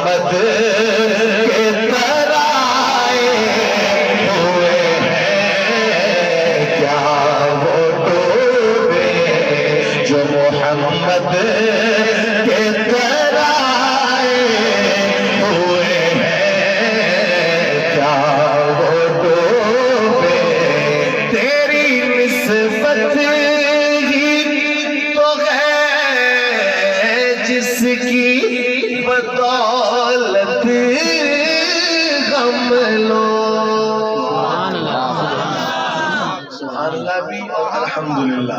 محمد کے ترائے ہوئے ہیں کیا وہ ڈوبے جو محمد کے ترائے ہوئے ہیں کیا وہ ڈوبے تیری نسبت جس کی بدولت غم لو سبحان اللہ بھی اور الحمدللہ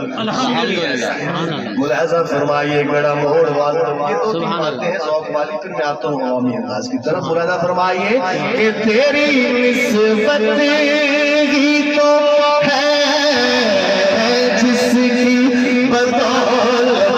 ملاحظہ فرمائیے ایک بڑا موڑ والا یہ دو تین باتیں ہیں ذوق والی پھر میں آتا ہوں عوامی انداز کی طرف ملاحظہ فرمائیے کہ تیری نسبت ہی تو ہے جس کی بدولت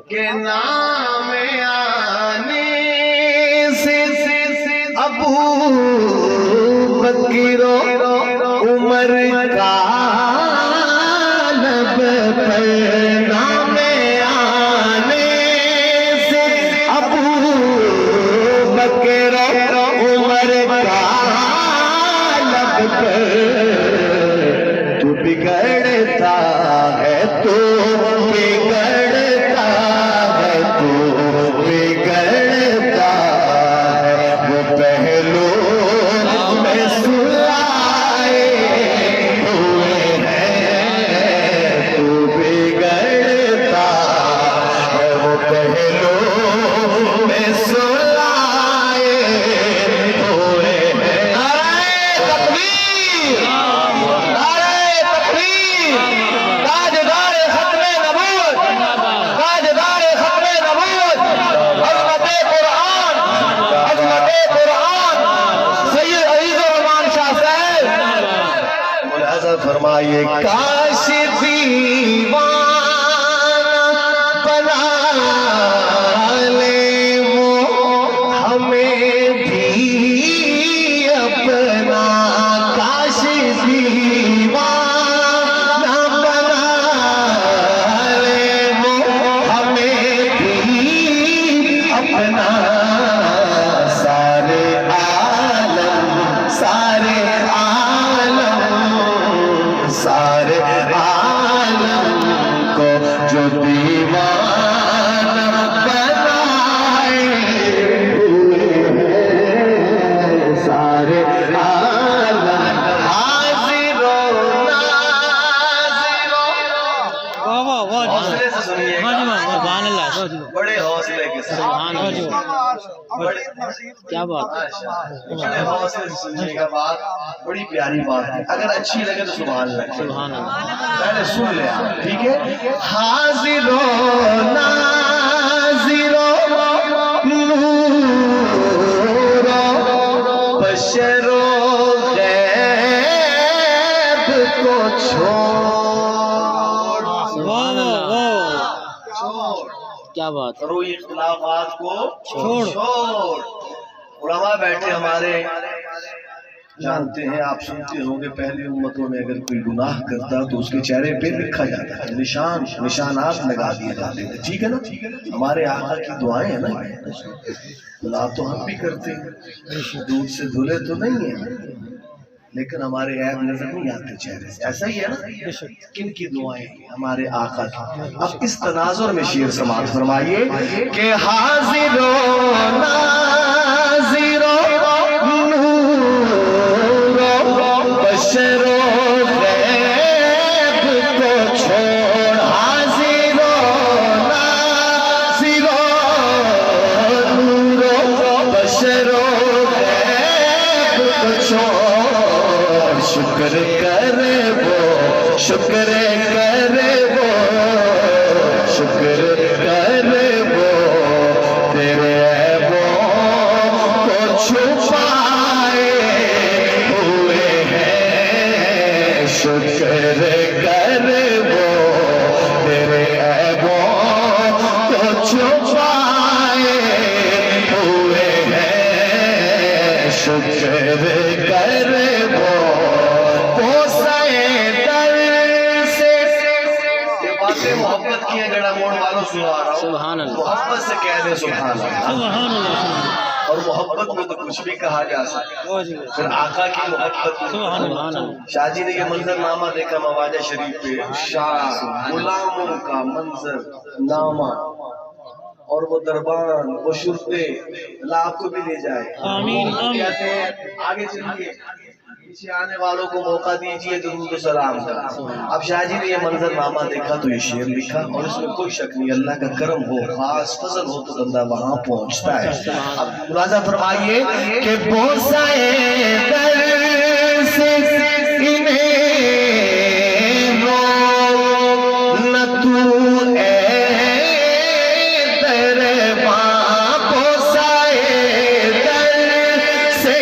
کہ نام آنے سے ابو بکر عمر کا لب پر نام آنے سے ابو بکر عمر کا لب پر تو بگڑتا ہے تو فرمائیے کاش دیوانہ بنا لے وہ ہمیں بھی اپنا کاش دیوانہ بنا لے وہ ہمیں بھی اپنا سارے عالم کو جو دیوانہ بنائے ہوئے ہیں سارے عالم حاضر و ناظر حوصلے سے سنیے بڑے حوصلے کے ساتھ کیا بات بڑے حوصلے سے سنیے گا بات بڑی پیاری بات ہے اگر اچھی لگے تو سبحان اللہ پہلے سن لیں آپ ٹھیک ہے حاضر و ناظر و نور و بشر و غیب کو چھوڑ سبحان اللہ کیا بات روئی اختلافات کو چھوڑ علماء بیٹھے ہمارے جانتے ہیں آپ سنتے ہوں گے پہلی امتوں میں اگر کوئی گناہ کرتا تو اس کے چہرے پہ لکھا جاتا ہے نشانات لگا دیے جاتے ہیں ٹھیک ہے نا ہمارے آقا کی دعائیں ہیں نا گناہ تو ہم بھی کرتے ہیں دودھ سے دھلے تو نہیں ہیں لیکن ہمارے عیب نظر نہیں آتے چہرے سے ایسا ہی ہے نا کن کی دعائیں ہمارے آقا کی اب اس تناظر میں شعر سماعت فرمائیے کہ حاضر و ناظر و نور و بشر و غیب کو چھوڑ حاضر شکر کرے وہ شکر کرے وہ تیرے عیبوں کو چھپائے ہوئے ہیں شکر کرے وہ تیرے عیبوں کو چھپائے ہوئے ہیں شکر کرے وہ محبت کی ہے جڑا موڑ والوں سنا رہا ہوں سبحان اللہ محبت سے کہہ دے سبحان اللہ سبحان اللہ اور محبت میں تو کچھ بھی کہا جا سکتا پھر آقا کی محبت سبحان اللہ شاہ جی نے یہ منظر نامہ دیکھا مواجہ شریف پہ شاہ غلاموں کا منظر نامہ اور وہ دربان وہ شرطے اللہ آپ کو بھی لے جائے آمین کہتے ہیں آگے چلیے پیچھے آنے والوں کو موقع دیجئے درود و سلام کا اب شاہ جی نے یہ منظر نامہ دیکھا تو یہ شعر لکھا اور اس میں کوئی شک نہیں اللہ کا کرم ہو خاص فضل ہو تو بندہ وہاں پہنچتا ہے اب ملاحظہ فرمائیے کہ بوسائے در سے انہیں رو نہ تو اے درباں بوسائے در سے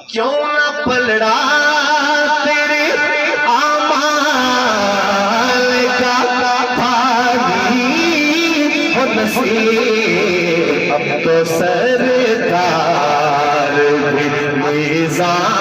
کیوں نہ پلڑا تیرے آمال کا بھاری ہو نصیب اب تو سرکار بھی میزان